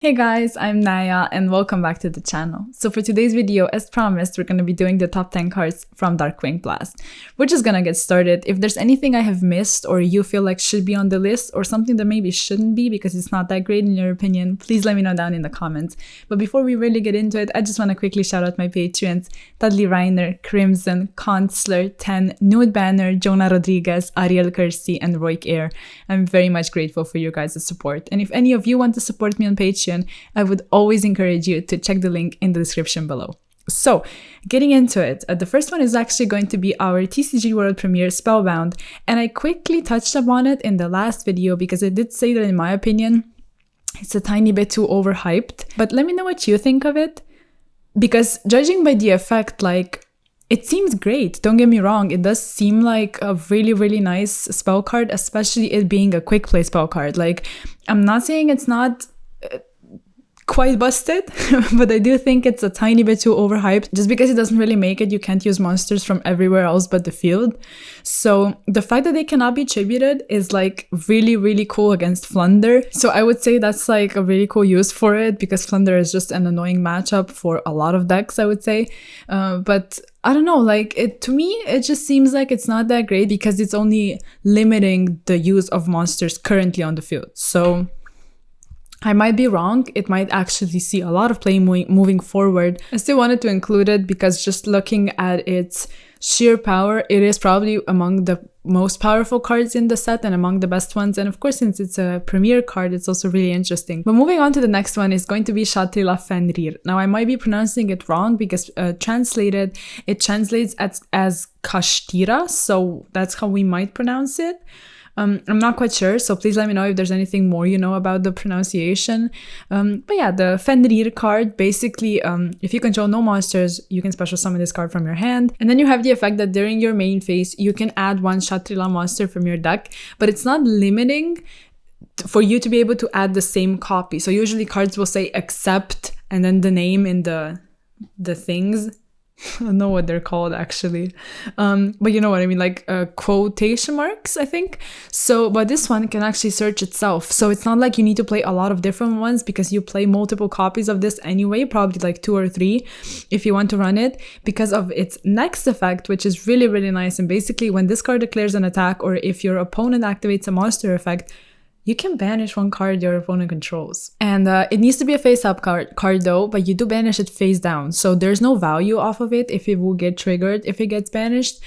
Hey guys, I'm Naya and welcome back to the channel. So for today's video, as promised, we're going to be doing the top 10 cards from Darkwing Blast. We're just going to get started. If there's anything I have missed or you feel like should be on the list or something that maybe shouldn't be because it's not that great in your opinion, please let me know down in the comments. But before we really get into it, I just want to quickly shout out my patrons: Dudley Reiner, Crimson, Consular, 10, Nude Banner, Jonah Rodriguez, Ariel Kersey, and Roy Air. I'm very much grateful for your guys' support. And if any of you want to support me on Patreon, I would always encourage you to check the link in the description below. So, getting into it, the first one is actually going to be our TCG World Premiere Spellbound, and I quickly touched upon it in the last video because I did say that in my opinion, it's a tiny bit too overhyped, but let me know what you think of it, because judging by the effect, it seems great, don't get me wrong, it does seem like a really nice spell card, especially it being a quick play spell card. I'm not saying it's not quite busted, but I do think it's a tiny bit too overhyped. Just because it doesn't really make it, you can't use monsters from everywhere else but the field. So the fact that they cannot be tributed is really cool against Flunder. So I would say that's a really cool use for it, because Flunder is just an annoying matchup for a lot of decks, I would say. But I don't know, to me, it just seems like it's not that great because it's only limiting the use of monsters currently on the field. So I might be wrong, it might actually see a lot of play moving forward. I still wanted to include it because just looking at its sheer power, it is probably among the most powerful cards in the set and among the best ones. And of course, since it's a premier card, it's also really interesting. But moving on to the next one is going to be Shatrila Fenrir. Now, I might be pronouncing it wrong because translated, it translates as Kashtira, so that's how we might pronounce it. I'm not quite sure, so please let me know if there's anything more you know about the pronunciation. But yeah, the Fenrir card, basically, if you control no monsters, you can special summon this card from your hand. And then you have the effect that during your main phase, you can add one Shatrila monster from your deck, but it's not limiting for you to be able to add the same copy. So usually cards will say accept and then the name in the things. I don't know what they're called actually, but you know what I mean, quotation marks, I think. So, but this one can actually search itself, so it's not like you need to play a lot of different ones because you play multiple copies of this anyway, probably 2 or 3 if you want to run it, because of its next effect, which is really nice. And basically, when this card declares an attack, or if your opponent activates a monster effect, you can banish one card your opponent controls. And it needs to be a face-up card though, but you do banish it face down. So there's no value off of it if it will get triggered if it gets banished.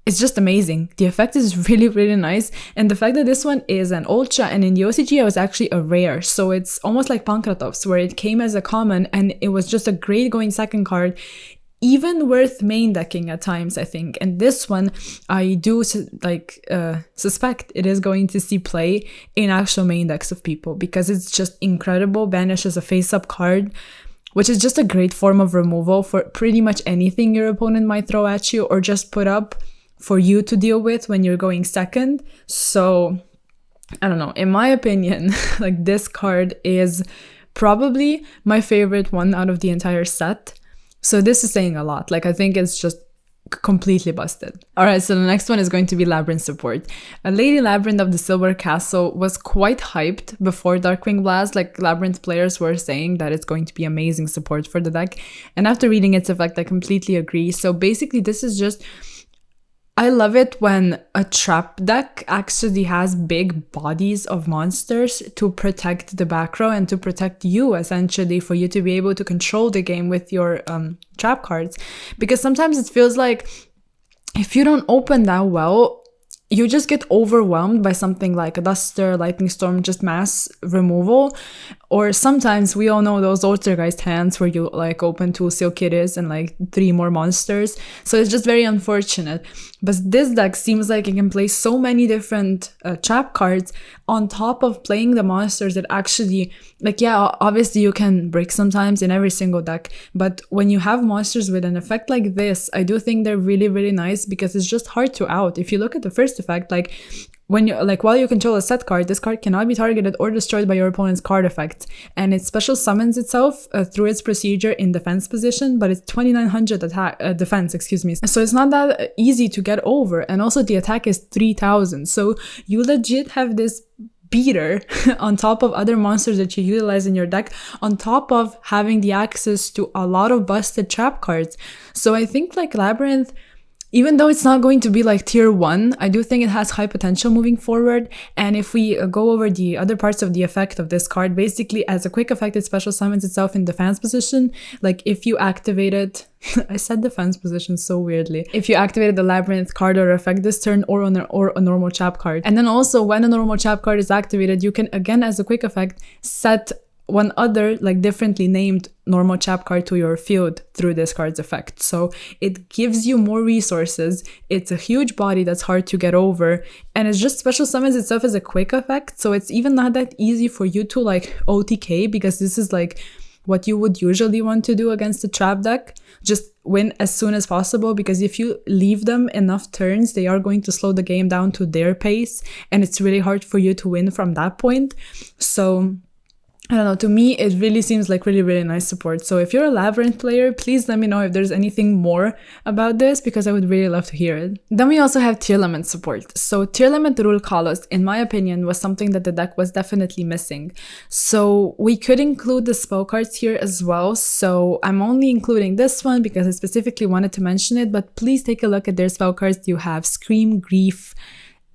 It's just amazing. The effect is really nice. And the fact that this one is an ultra and in the OCG it was actually a rare. So it's almost like Pankratov's, where it came as a common and it was just a great going second card, even worth main decking at times, I think. And this one, I do suspect it is going to see play in actual main decks of people because it's just incredible. Banishes a face-up card, which is just a great form of removal for pretty much anything your opponent might throw at you or just put up for you to deal with when you're going second. So, I don't know. In my opinion, this card is probably my favorite one out of the entire set. So this is saying a lot. I think it's just completely busted. Alright, so the next one is going to be Labyrinth support. Lady Labyrinth of the Silver Castle was quite hyped before Darkwing Blast. Labyrinth players were saying that it's going to be amazing support for the deck. And after reading its effect, I completely agree. So basically, this is just... I love it when a trap deck actually has big bodies of monsters to protect the back row and to protect you, essentially, for you to be able to control the game with your trap cards. Because sometimes it feels like if you don't open that well, you just get overwhelmed by something like a Duster, Lightning Storm, just mass removal. Or sometimes we all know those Altergeist hands where you open 2 Seal Kitties and 3 more monsters. So it's just very unfortunate. But this deck seems like it can play so many different trap cards on top of playing the monsters that actually, yeah, obviously you can break sometimes in every single deck. But when you have monsters with an effect like this, I do think they're really nice because it's just hard to out. If you look at the first effect, when you while you control a set card, this card cannot be targeted or destroyed by your opponent's card effects, and it special summons itself through its procedure in defense position, but it's 2900 attack defense, excuse me. So it's not that easy to get over, and also the attack is 3000. So you legit have this beater on top of other monsters that you utilize in your deck, on top of having the access to a lot of busted trap cards. So I think like Labyrinth, even though it's not going to be like tier 1, I do think it has high potential moving forward. And if we go over the other parts of the effect of this card, basically as a quick effect, it special summons itself in defense position. Like if you activated, I said defense position so weirdly. If you activated the Labyrinth card or effect this turn, or a normal trap card. And then also when a normal trap card is activated, you can again as a quick effect set one other like differently named normal trap card to your field through this card's effect. So it gives you more resources. It's a huge body that's hard to get over, and it's just special summons itself as a quick effect. So it's even not that easy for you to like OTK, because this is like what you would usually want to do against a trap deck. Just win as soon as possible, because if you leave them enough turns, they are going to slow the game down to their pace, and it's really hard for you to win from that point. So I don't know, to me, it really seems like really, really nice support. So if you're a Labyrinth player, please let me know if there's anything more about this, because I would really love to hear it. Then we also have Tearlament support. So Tearlament Rule Colors, in my opinion, was something that the deck was definitely missing. So we could include the spell cards here as well. So I'm only including this one because I specifically wanted to mention it, but please take a look at their spell cards. You have Scream, Grief,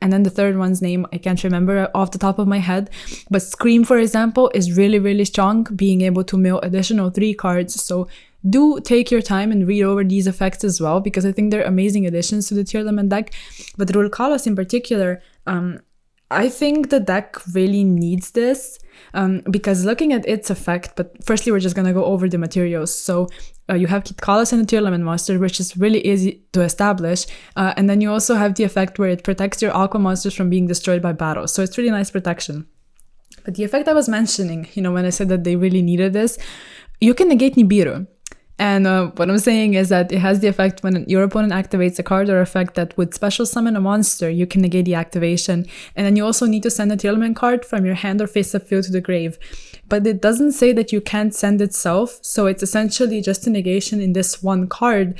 and then the third one's name, I can't remember off the top of my head. But Scream, for example, is really, really strong, being able to mill additional 3 cards. So do take your time and read over these effects as well, because I think they're amazing additions to the Tearlament deck. But Rule Kalos in particular, I think the deck really needs this, because looking at its effect, but firstly we're just gonna go over the materials. So you have Kit Kalos and the Tearlament monster, which is really easy to establish, and then you also have the effect where it protects your aqua monsters from being destroyed by battle, so it's really nice protection. But the effect I was mentioning, you know, when I said that they really needed this, you can negate Nibiru. And what I'm saying is that it has the effect when your opponent activates a card or effect that would special summon a monster, you can negate the activation. And then you also need to send a Tearlament card from your hand or face-up field to the grave. But it doesn't say that you can't send itself, so it's essentially just a negation in this one card.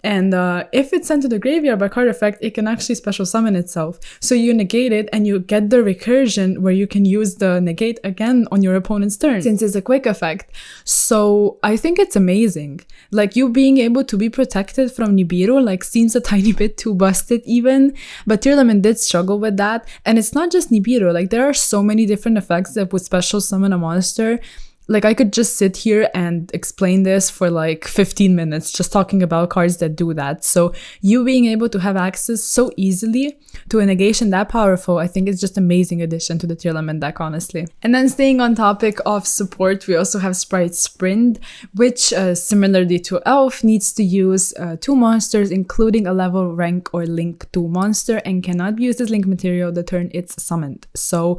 And if it's sent to the graveyard by card effect, it can actually special summon itself. So you negate it and you get the recursion where you can use the negate again on your opponent's turn, since it's a quick effect. So I think it's amazing. Like, you being able to be protected from Nibiru like seems a tiny bit too busted even, but Tearlament did struggle with that. And it's not just Nibiru, like there are so many different effects that would special summon a monster. Like, I could just sit here and explain this for like 15 minutes, just talking about cards that do that. So you being able to have access so easily to a negation that powerful, I think it's just an amazing addition to the Tearlament deck, honestly. And then staying on topic of support, we also have Sprite Sprint, which similarly to Elf, needs to use 2 monsters, including a level, rank, or link 2 monster, and cannot be used as link material the turn it's summoned. So,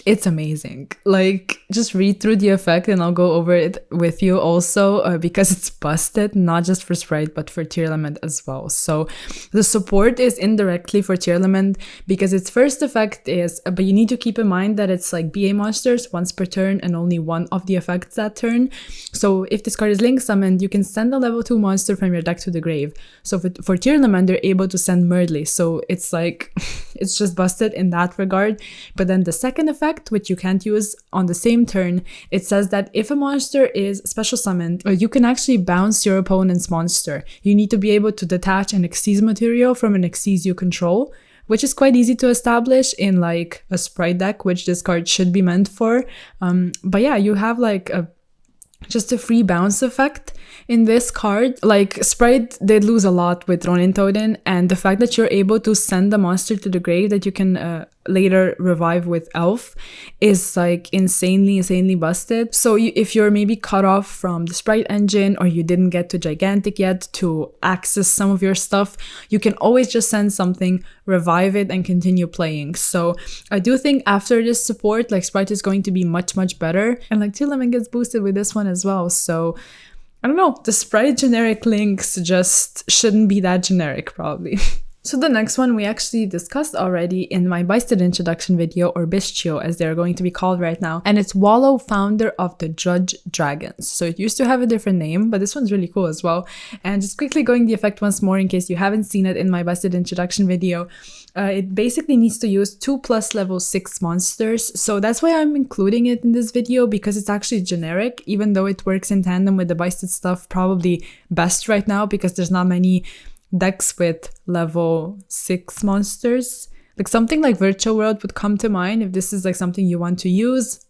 it's amazing. Like, just read through the effect and I'll go over it with you also, because it's busted, not just for Sprite, but for Tearlament as well. So the support is indirectly for Tearlament because its first effect is, but you need to keep in mind that it's like BA monsters once per turn and only one of the effects that turn. So if this card is link summoned, you can send a level 2 monster from your deck to the grave. So for Tearlament, they're able to send Murdley. So it's like, it's just busted in that regard. But then the second effect, which you can't use on the same turn, it says that if a monster is special summoned, you can actually bounce your opponent's monster. You need to be able to detach an Xyz material from an Xyz you control, which is quite easy to establish in like a Sprite deck, which this card should be meant for. But yeah, you have like just a free bounce effect in this card. Like, Sprite did lose a lot with Ronin Totem, and the fact that you're able to send the monster to the grave that you can later revive with Elf is like insanely busted. So if you're maybe cut off from the Sprite engine, or you didn't get to Gigantic yet to access some of your stuff, you can always just send something, revive it, and continue playing. So I do think after this support, like, Sprite is going to be much better, and like Tearlament gets boosted with this one as well. So I don't know, the Sprite generic links just shouldn't be that generic, probably. So the next one we actually discussed already in my Bisted introduction video, or Bistio as they're going to be called right now, and it's Wallow, founder of the Judge Dragons. So it used to have a different name, but this one's really cool as well. And just quickly going the effect once more in case you haven't seen it in my Bisted introduction video. It basically needs to use 2+ level 6 monsters, so that's why I'm including it in this video, because it's actually generic, even though it works in tandem with the Bisted stuff probably best right now, because there's not many decks with level 6 monsters. Like something like Virtual World would come to mind if this is like something you want to use.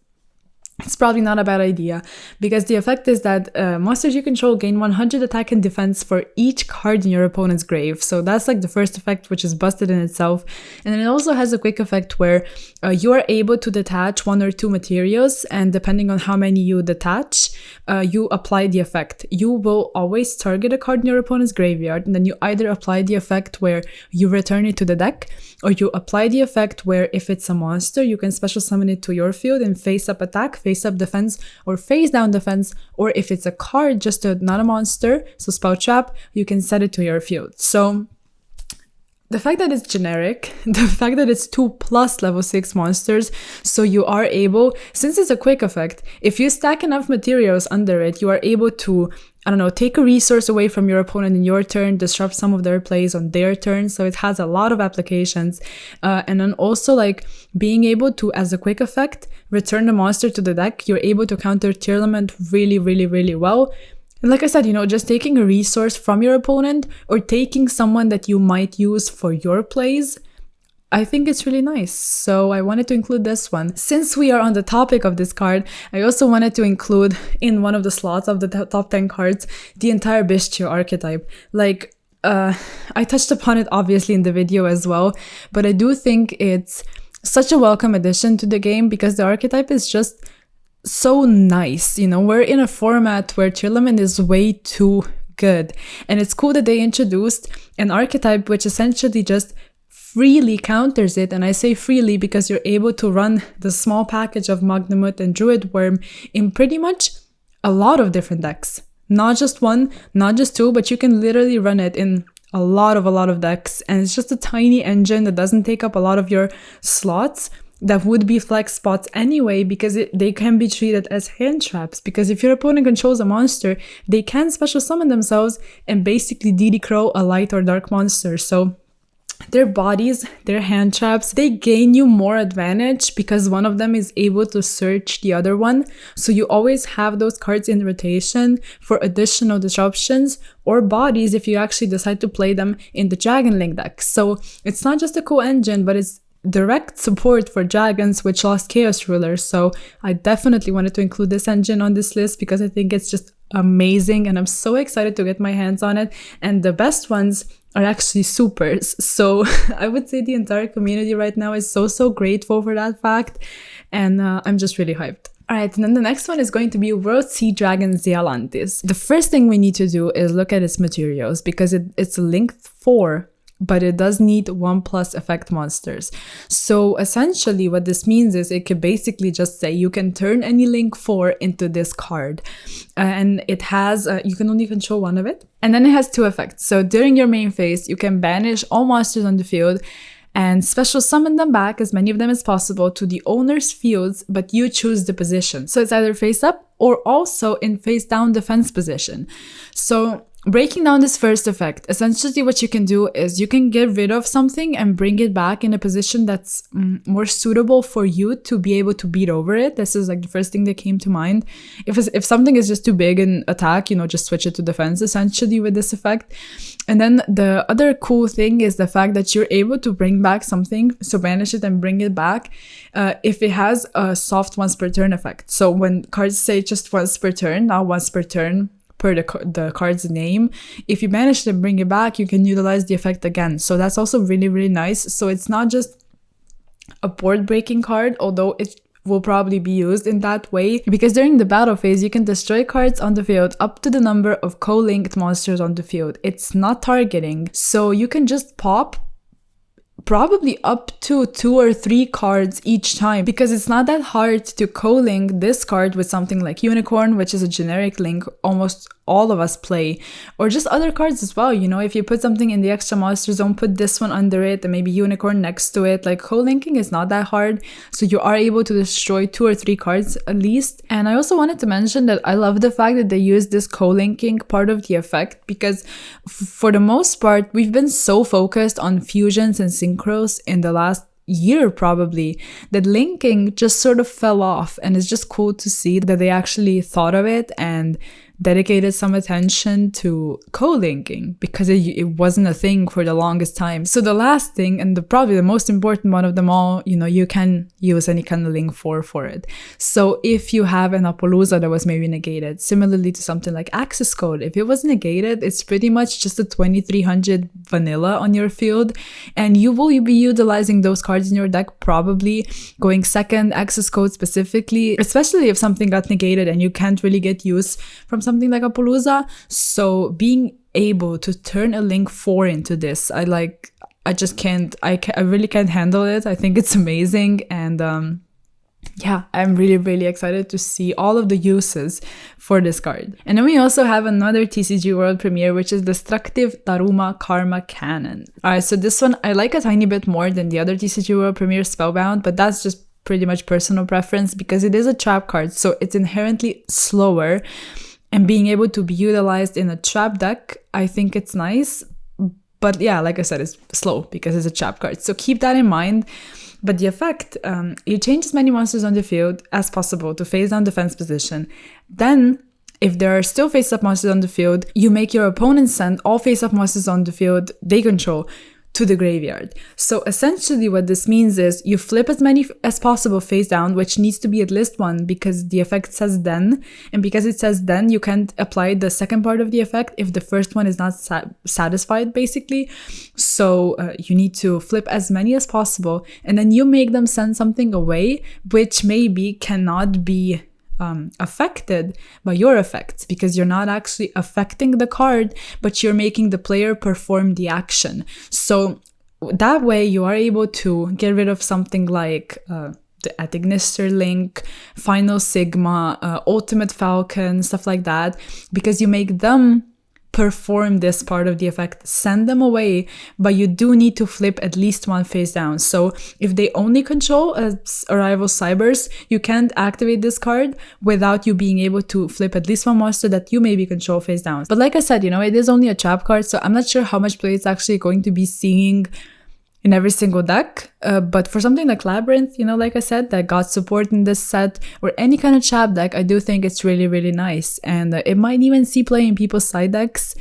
It's probably not a bad idea, because the effect is that monsters you control gain 100 attack and defense for each card in your opponent's grave. So that's like the first effect, which is busted in itself. And then it also has a quick effect where you are able to detach 1 or 2 materials, and depending on how many you detach, you apply the effect. You will always target a card in your opponent's graveyard, and then you either apply the effect where you return it to the deck, or you apply the effect where if it's a monster, you can special summon it to your field and face up attack, face up defense, or face down defense, or if it's a card, not a monster, so Spout Trap, you can set it to your field. So the fact that it's generic, the fact that it's 2+ level 6 monsters, so you are able, since it's a quick effect, if you stack enough materials under it, you are able to, I don't know, take a resource away from your opponent in your turn, disrupt some of their plays on their turn, so it has a lot of applications. And then also like being able to, as a quick effect, return the monster to the deck, you're able to counter Tearlament really, really, really well. And like I said, just taking a resource from your opponent or taking someone that you might use for your plays, I think it's really nice. So I wanted to include this one. Since we are on the topic of this card, I also wanted to include in one of the slots of the top 10 cards, the entire Bistio archetype. Like, I touched upon it obviously in the video as well, but I do think it's such a welcome addition to the game because the archetype is just so nice. We're in a format where Tearlament is way too good, and it's cool that they introduced an archetype which essentially just freely counters it. And I say freely because you're able to run the small package of Magnamut and Druid Worm in pretty much a lot of different decks. Not just one, not just two, but you can literally run it in a lot of decks, and it's just a tiny engine that doesn't take up a lot of your slots that would be flex spots anyway, because they can be treated as hand traps, because if your opponent controls a monster, they can special summon themselves and basically DD Crow a light or dark monster. So their bodies, their hand traps, they gain you more advantage because one of them is able to search the other one. So you always have those cards in rotation for additional disruptions or bodies if you actually decide to play them in the Dragon Link deck. So it's not just a cool engine, but it's direct support for dragons which lost Chaos Rulers. So I definitely wanted to include this engine on this list because I think it's just amazing, and I'm so excited to get my hands on it. And the best ones are actually supers. So I would say the entire community right now is so grateful for that fact, and I'm just really hyped. Alright, and then the next one is going to be World Sea Dragon Zealantis. The first thing we need to do is look at its materials because it's length 4, but it does need 1+ effect monsters. So essentially what this means is it could basically just say you can turn any link 4 into this card. And it has, you can only control one of it. And then it has 2 effects. So during your main phase, you can banish all monsters on the field and special summon them back, as many of them as possible, to the owner's fields, but you choose the position. So it's either face up or also in face down defense position. So breaking down this first effect, essentially what you can do is you can get rid of something and bring it back in a position that's more suitable for you to be able to beat over it. This is like the first thing that came to mind. If something is just too big in attack, just switch it to defense essentially with this effect. And then the other cool thing is the fact that you're able to bring back something, so banish it and bring it back, if it has a soft once per turn effect. So when cards say just once per turn, not once per turn, per the card's name, if you manage to bring it back, you can utilize the effect again. So that's also really nice. So it's not just a board breaking card, although it will probably be used in that way, because during the battle phase you can destroy cards on the field up to the number of co-linked monsters on the field. It's not targeting, so you can just pop probably up to 2 or 3 cards each time, because it's not that hard to co-link this card with something like Unicorn, which is a generic link almost all of us play, or just other cards as well. You know, if you put something in the extra monster zone, put this one under it and maybe unicorn next to it. Like, co-linking is not that hard, so you are able to destroy 2 or 3 cards at least. And I also wanted to mention that I love the fact that they use this co-linking part of the effect, because for the most part we've been so focused on fusions and synchros in the last year probably that linking just sort of fell off, and it's just cool to see that they actually thought of it and dedicated some attention to co-linking, because it wasn't a thing for the longest time. So the last thing, and probably the most important one of them all, you know, you can use any kind of link for it. So if you have an Apollousa that was maybe negated, similarly to something like Access Code, if it was negated, it's pretty much just a 2300 vanilla on your field, and you will be utilizing those cards in your deck, probably going second Access Code specifically, especially if something got negated and you can't really get use from something like Apollousa. So being able to turn a link 4 into this, I really can't handle it. I think it's amazing, and yeah, I'm really excited to see all of the uses for this card. And then we also have another TCG World premiere, which is Destructive Daruma Karma Cannon. Alright, so this one I like a tiny bit more than the other TCG World premiere Spellbound, but that's just pretty much personal preference, because it is a trap card, so it's inherently slower, and being able to be utilized in a trap deck, I think it's nice. But yeah, like I said, it's slow because it's a trap card, so keep that in mind. But the effect, you change as many monsters on the field as possible to face down defense position. Then, if there are still face-up monsters on the field, you make your opponent send all face-up monsters on the field they control to the graveyard. So essentially what this means is you flip as many as possible face down, which needs to be at least 1, because the effect says then, and because it says then, you can't apply the second part of the effect if the first one is not satisfied, basically. So you need to flip as many as possible, and then you make them send something away, which maybe cannot be affected by your effects, because you're not actually affecting the card, but you're making the player perform the action. So that way you are able to get rid of something like the Atignister Link, Final Sigma, Ultimate Falcon, stuff like that, because you make them perform this part of the effect, send them away, but you do need to flip at least 1 face down. So if they only control Arrival Cybers, you can't activate this card without you being able to flip at least 1 monster that you maybe control face down. But like I said, you know, it is only a trap card, so I'm not sure how much play it's actually going to be seeing in every single deck, but for something like Labyrinth, you know, like I said, that got support in this set, or any kind of trap deck, I do think it's really nice, and it might even see play in people's side decks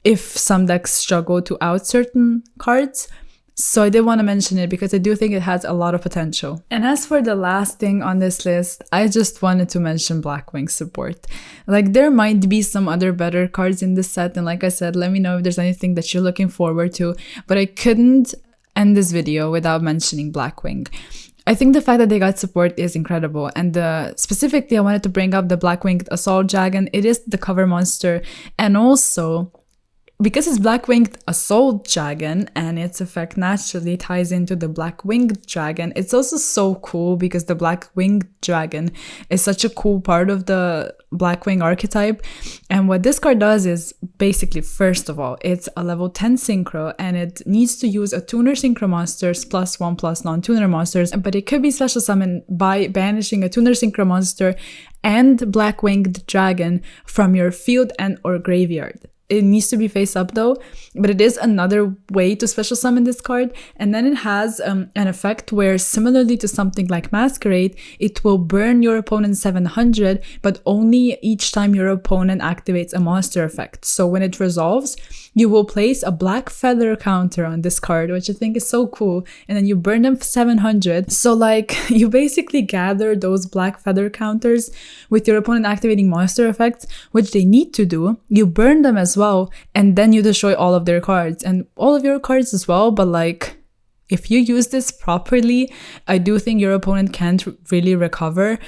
if some decks struggle to out certain cards. So I did want to mention it because I do think it has a lot of potential. And as for the last thing on this list, I just wanted to mention Blackwing support. Like, there might be some other better cards in this set, and like I said, let me know if there's anything that you're looking forward to, but I couldn't end this video without mentioning Blackwing. I think the fact that they got support is incredible, and specifically I wanted to bring up the Blackwinged Assault Dragon. It is the cover monster, and also because it's Blackwinged Assault Dragon and its effect naturally ties into the Blackwinged Dragon, it's also so cool because the Blackwinged Dragon is such a cool part of the Blackwing archetype. And what this card does is basically, first of all, it's a level 10 synchro, and it needs to use a tuner synchro monsters +1 non-tuner monsters, but it could be special summoned by banishing a tuner synchro monster and Blackwinged Dragon from your field and or graveyard. It needs to be face up though, but it is another way to special summon this card. And then it has an effect where, similarly to something like Masquerade, it will burn your opponent 700, but only each time your opponent activates a monster effect. So when it resolves, you will place a black feather counter on this card, which I think is so cool, and then you burn them for 700. So like, you basically gather those black feather counters with your opponent activating monster effects, which they need to do. You burn them as well, and then you destroy all of their cards and all of your cards as well. But like, if you use this properly, I do think your opponent can't really recover.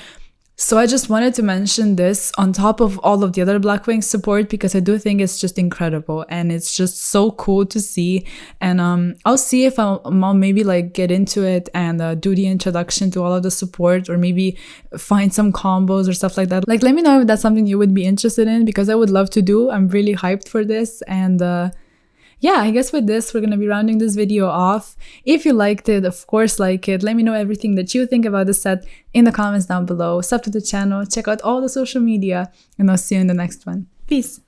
So I just wanted to mention this on top of all of the other Blackwing support because I do think it's just incredible and it's just so cool to see. And I'll see if I'll maybe like get into it and do the introduction to all of the support, or maybe find some combos or stuff like that. Like, let me know if that's something you would be interested in, because I would love to do. I'm really hyped for this. And yeah, I guess with this, we're going to be rounding this video off. If you liked it, of course, like it. Let me know everything that you think about the set in the comments down below. Sub to the channel, check out all the social media, and I'll see you in the next one. Peace!